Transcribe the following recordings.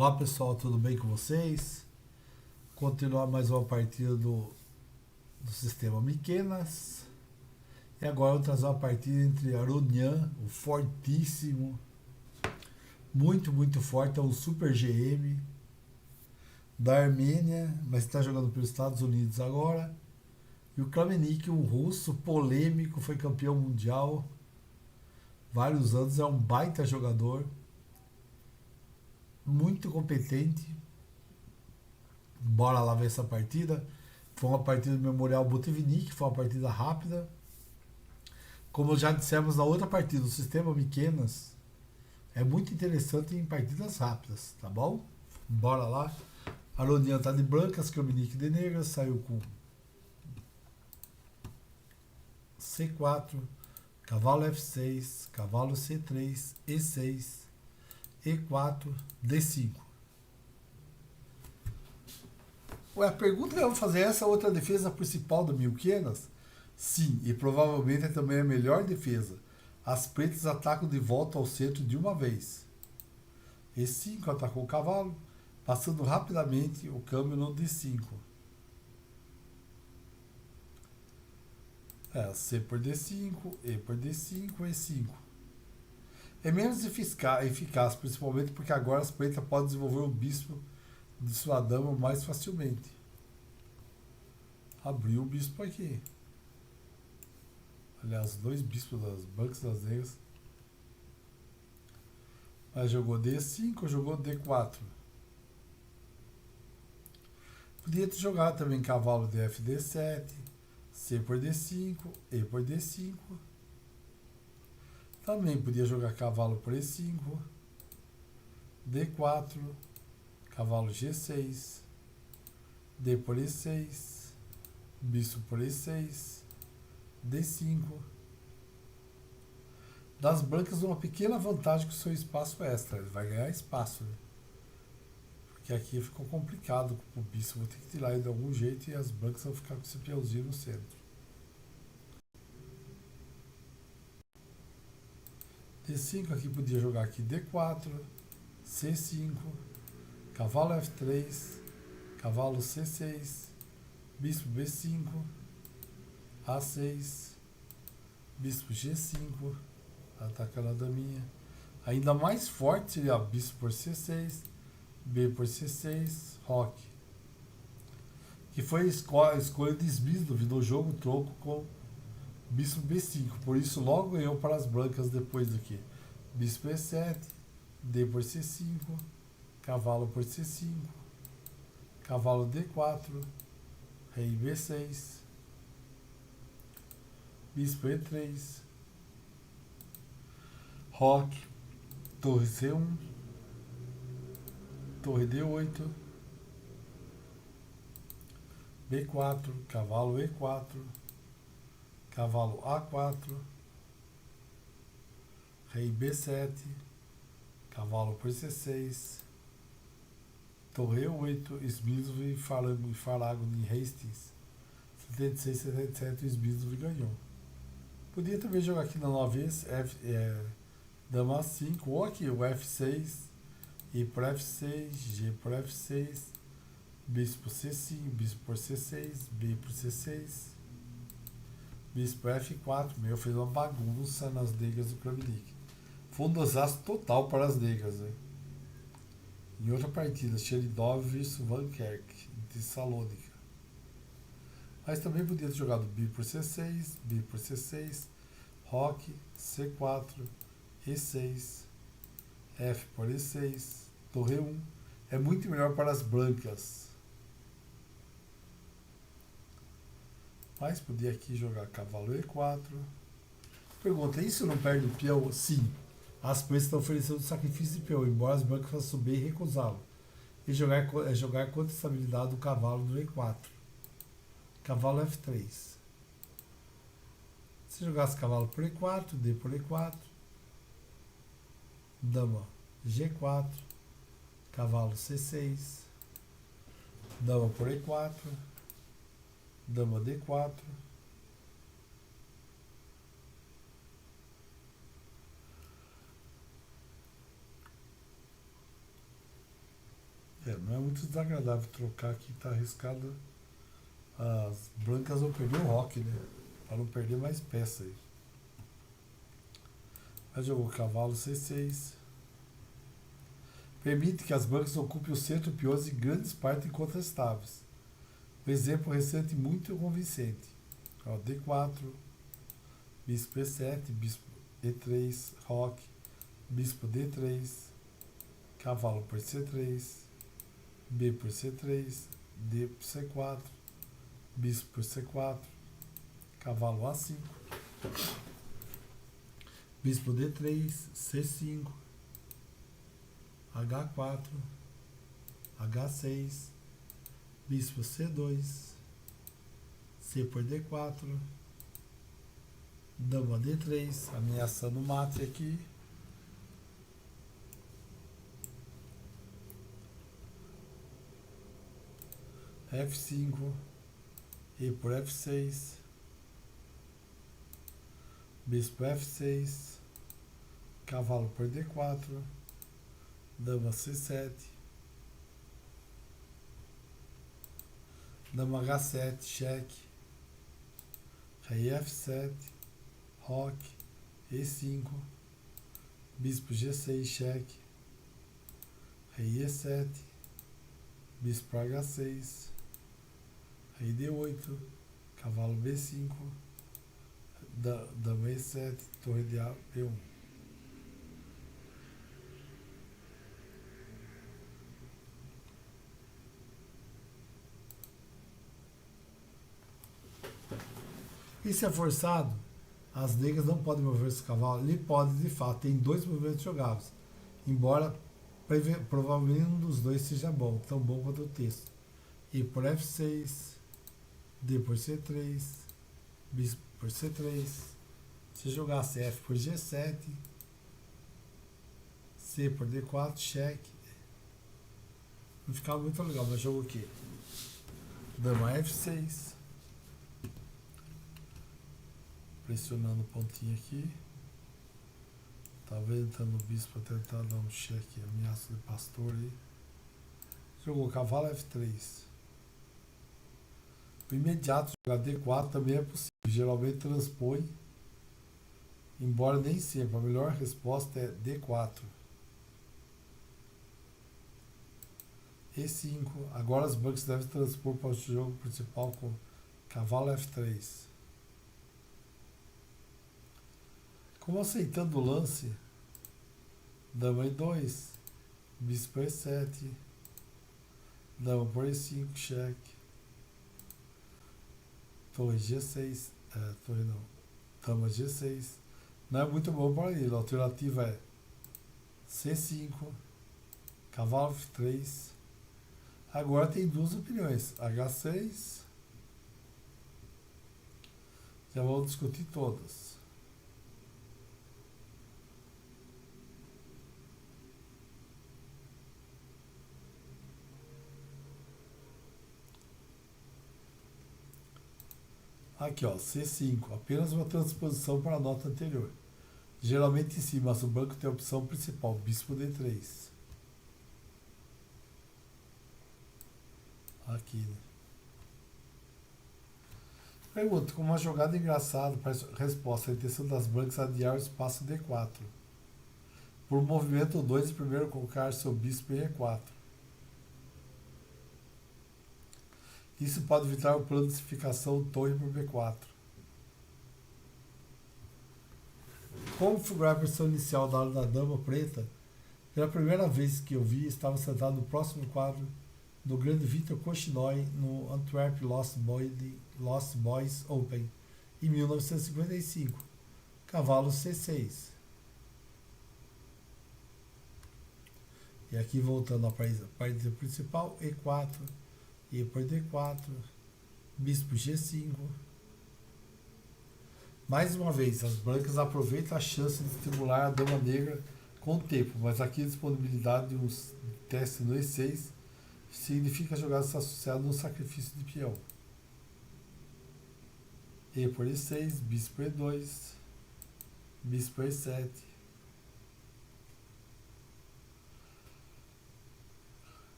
Olá pessoal, tudo bem com vocês? Continuar mais uma partida do sistema Miquenas. E agora eu vou trazer uma partida entre Aronian, o fortíssimo, muito forte, é um super GM da Armênia, mas está jogando pelos Estados Unidos agora. E o Kramnik, um russo polêmico, foi campeão mundial vários anos, é um baita jogador, muito competente. Bora lá ver essa partida. Foi uma partida do Memorial Botvinnik, foi uma partida rápida. Como já dissemos na outra partida, o sistema Miquenas é muito interessante em partidas rápidas, tá bom? Bora lá. Aronian tá de brancas, Kramnik de negras, saiu com C4, cavalo F6, cavalo C3, E6, E4, D5. Ué, a pergunta que eu vou fazer é essa outra defesa principal do Miquenas? Sim, e provavelmente é também a melhor defesa. As pretas atacam de volta ao centro de uma vez. E5 atacou o cavalo, passando rapidamente o câmbio no D5. C por D5, E por D5, E5. É menos eficaz, principalmente porque agora as pretas podem desenvolver o bispo de sua dama mais facilmente. Abriu o bispo aqui. Aliás, dois bispos das brancas e das negras. Mas jogou D5, jogou D4. Podia ter jogado também cavalo de FD7, C por D5, E por D5. Também podia jogar cavalo por E5, D4, cavalo G6, D por E6, bispo por E6, D5. Das brancas, uma pequena vantagem com o seu espaço extra. Ele vai ganhar espaço, né? Porque aqui ficou complicado com o bispo. Vou ter que tirar ele de algum jeito e as brancas vão ficar com esse peãozinho no centro. D5 aqui podia jogar aqui D4, C5, cavalo F3, cavalo C6, bispo B5, A6, bispo G5, atacando a daminha. Ainda mais forte seria bispo por C6, B por C6, roque. Que foi a escolha de Smyslov no jogo troco com bispo B5. Por isso logo ganhou para as brancas depois do que bispo E7, D por C5, cavalo por C5, cavalo D4, rei B6, bispo E3, roque, torre C1, torre D8, B4, cavalo E4, cavalo A4, rei B7, cavalo por C6, torre E8, Smyslov e Farago de Hastings, 76, 77, o Smyslov ganhou. Podia também jogar aqui na 9 dama A5, ou aqui o F6, E por F6, G por F6, bispo C5, bispo por C6, B por C6, bispo F4. Meu, fez uma bagunça nas negras do Kramnik. Foi um desastre total para as negras, né? Em outra partida, Sheridov vs Van Kerk, de Salônica. Mas também podia ter jogado B por C6, B por C6, roque, C4, E6, F por E6, torre 1. É muito melhor para as brancas. Mas podia aqui jogar cavalo E4. Pergunta, isso não perde o peão? Sim. As pretas estão oferecendo sacrifício de peão, embora as brancas façam subir e recusá-lo. E jogar contra a estabilidade do cavalo no E4. Cavalo F3. Se jogasse cavalo por E4, D por E4, dama G4, cavalo C6, dama por E4, dama D4, Não é muito desagradável trocar aqui, tá arriscado. As brancas vão perder o rock, né? Para não perder mais peça aí. Aí jogou cavalo C6. Permite que as brancas ocupem o centro peões em grandes partes incontestáveis. Um exemplo recente muito convincente. Ó, D4, bispo E7, bispo E3, roque, bispo D3, cavalo por C3, B por C3, D por C4, bispo por C4, cavalo A5, bispo D3, C5, H4, H6, bispo C2, C por D4, dama D3, ameaçando o mate aqui. F5, E por F6, bispo F6, cavalo por D4, dama C7, dama H7, cheque, rei F7, roque, E5, bispo G6, cheque, rei E7, bispo H6, rei D8, cavalo B5, dama E7, torre de A, B1. E se é forçado, as negras não podem mover esse cavalo. Ele pode, de fato, tem dois movimentos jogáveis, embora provavelmente um dos dois seja bom, tão bom quanto o texto. E por F6, D por C3, bispo por C3. Se jogasse F por G7, C por D4, cheque. Não ficava muito legal, mas jogo o quê? Dama F6. Pressionando o pontinho aqui. Talvez entrando no bispo para tentar dar um cheque, ameaça de pastor aí. Jogou cavalo F3. O imediato jogar D4 também é possível. Geralmente transpõe, embora nem sempre. A melhor resposta é D4. E5. Agora as brancas devem transpor para o jogo principal com cavalo F3. Como aceitando o lance, dama E2, bispo E7, dama por E5, cheque, torre G6, torre não, dama G6, não é muito bom para ele, a alternativa é C5, cavalo F3, agora tem duas opiniões, H6, já vamos discutir todas. Aqui, ó, C5, apenas uma transposição para a nota anterior. Geralmente em cima, mas o branco tem a opção principal, bispo D3. Aqui, né? Pergunta, com uma jogada engraçada, resposta, a intenção das brancas é adiar o espaço D4. Por movimento 2, primeiro colocar seu bispo em E4. Isso pode evitar o plano de simplificação torre por B4. Como configurar a versão inicial da aula da dama preta? Pela primeira vez que eu vi, estava sentado no próximo quadro do grande Victor Cochinoi no Antwerp Lost Boys Open, em 1955. Cavalo C6. E aqui voltando à partida principal, E4. E por D4, bispo G5. Mais uma vez, as brancas aproveitam a chance de estimular a dama negra com o tempo, mas aqui a disponibilidade de um teste no E6 significa a jogada estar associada a um sacrifício de peão. E por E6, bispo E2, bispo E7.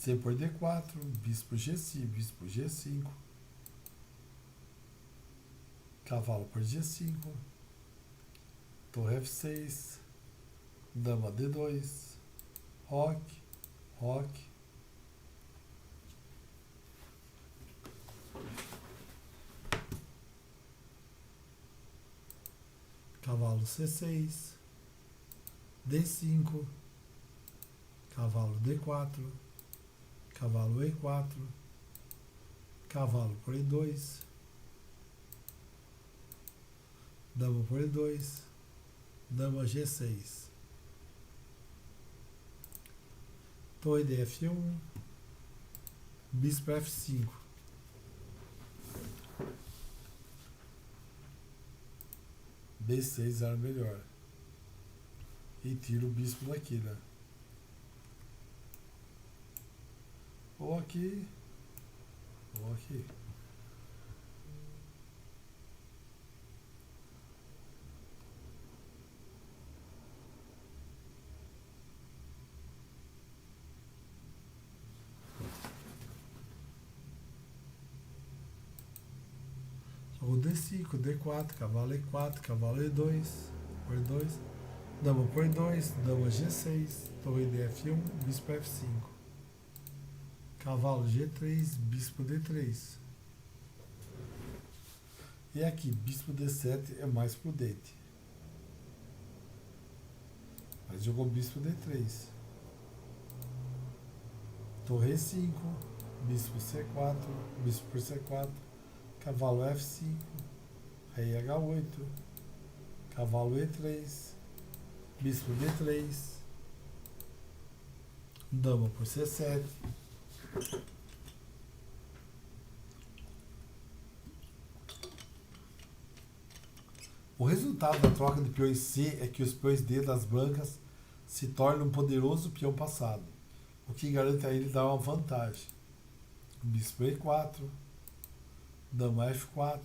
C por D4, bispo G5, bispo G5, cavalo por G5, torre F6, dama D2, roque, roque, cavalo C6, D5, cavalo D4, cavalo E4, cavalo por E2, dama por E2, dama G6, torre de F1, bispo F5, B6 era melhor, e tira o bispo daqui, né? Ou aqui, ou aqui. O D5, D4, cavalo E4, cavalo E2, por E2, dama por E2, dama G6, torre de F1, bispo F5, cavalo G3, bispo D3. E aqui, bispo D7 é mais prudente. Mas jogou bispo D3. Torre E5, bispo C4, bispo por C4, cavalo F5, rei H8, cavalo E3, bispo D3, dama por C7. O resultado da troca de peões C é que os peões D das brancas se tornam um poderoso peão passado, o que garante a ele dar uma vantagem. Bispo E4, dama F4,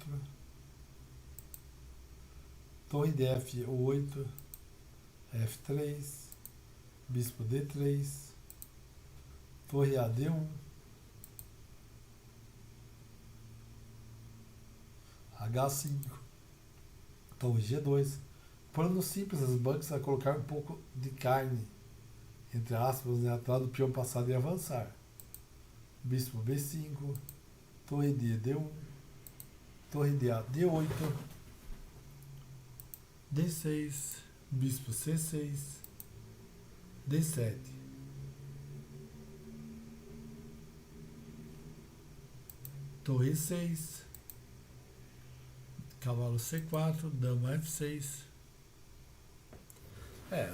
torre de F8, F3, bispo D3, torre AD1, H5, torre G2. Plano simples, as brancas a colocar um pouco de carne, entre aspas, né, atrás do peão passado e avançar. Bispo B5, torre de D1, torre de AD8, D6, bispo C6, D7. Torre 6, cavalo C4, dama F6.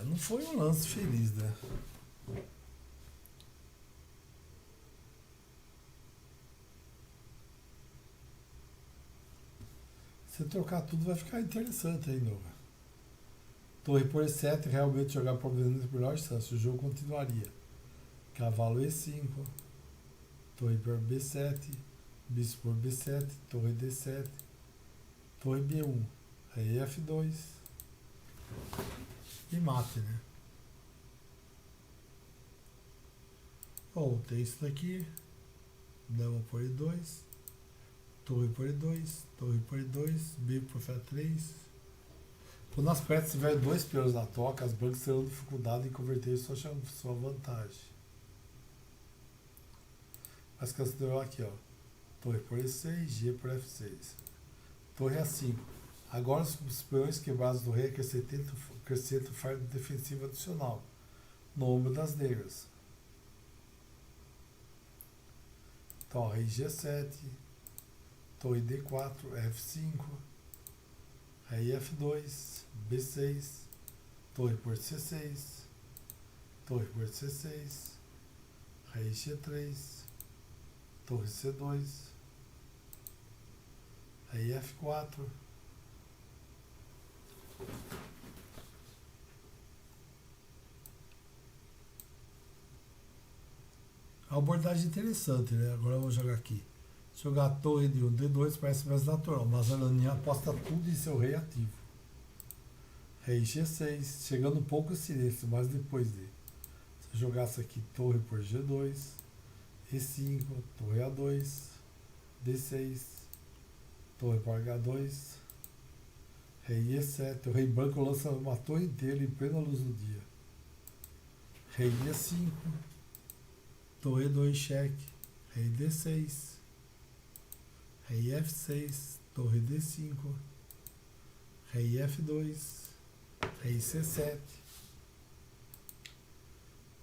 Não foi um lance feliz, né? Se trocar tudo vai ficar interessante aí, Nova. Torre por E7, realmente jogar por melhor chance. O jogo continuaria. Cavalo E5, torre por B7, bispo por B7, torre D7, torre B1, rei F2 e mate, né? Ou tem isso daqui, dama por E2, torre por E2, torre por E2, bispo por F3. Quando as peças tiverem dois peões na toca, as brancas terão dificuldade em converter sua vantagem. Mas considerou aqui, ó. Torre por E6, G por F6. Torre A5. Agora os peões quebrados do rei acrescentam fardo defensivo adicional no ombro das negras. Torre G7, torre D4, F5, rei F2, B6, torre por C6, torre por C6, rei G3, torre C2, rei F4, a abordagem interessante, né? Agora eu vou jogar aqui. Jogar a torre de 1, D2 parece mais natural, mas a Laninha aposta tudo em seu rei ativo. Rei G6, chegando um pouco em silêncio, mas depois de. Se eu jogasse aqui torre por G2, E5, torre A2, D6, torre para H2, rei E7, o rei branco lança uma torre inteira em plena luz do dia. Rei E5, torre E2, cheque, rei D6, rei F6, torre D5, rei F2, rei C7,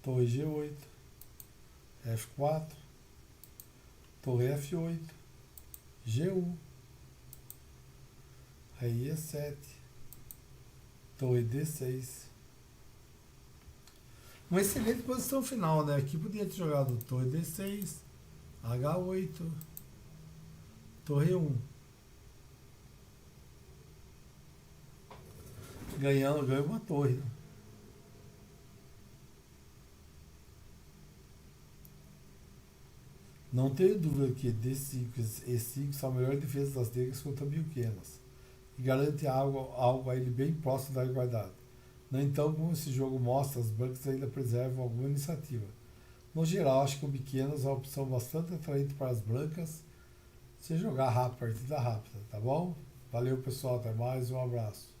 torre G8, F4, torre F8, G1, rei E7, torre D6. Uma excelente posição final, né? Aqui podia ter jogado torre D6, H8, torre 1. Ganhou uma torre. Né? Não tenho dúvida que D5 e E5 são a melhor defesa das negras contra Bilquenas e garante algo a ele bem próximo da igualdade. No entanto, como esse jogo mostra, as brancas ainda preservam alguma iniciativa. No geral, acho que o Pequenas é uma opção bastante atraente para as brancas se jogar rápido, partida rápida, tá bom? Valeu pessoal, até mais, um abraço.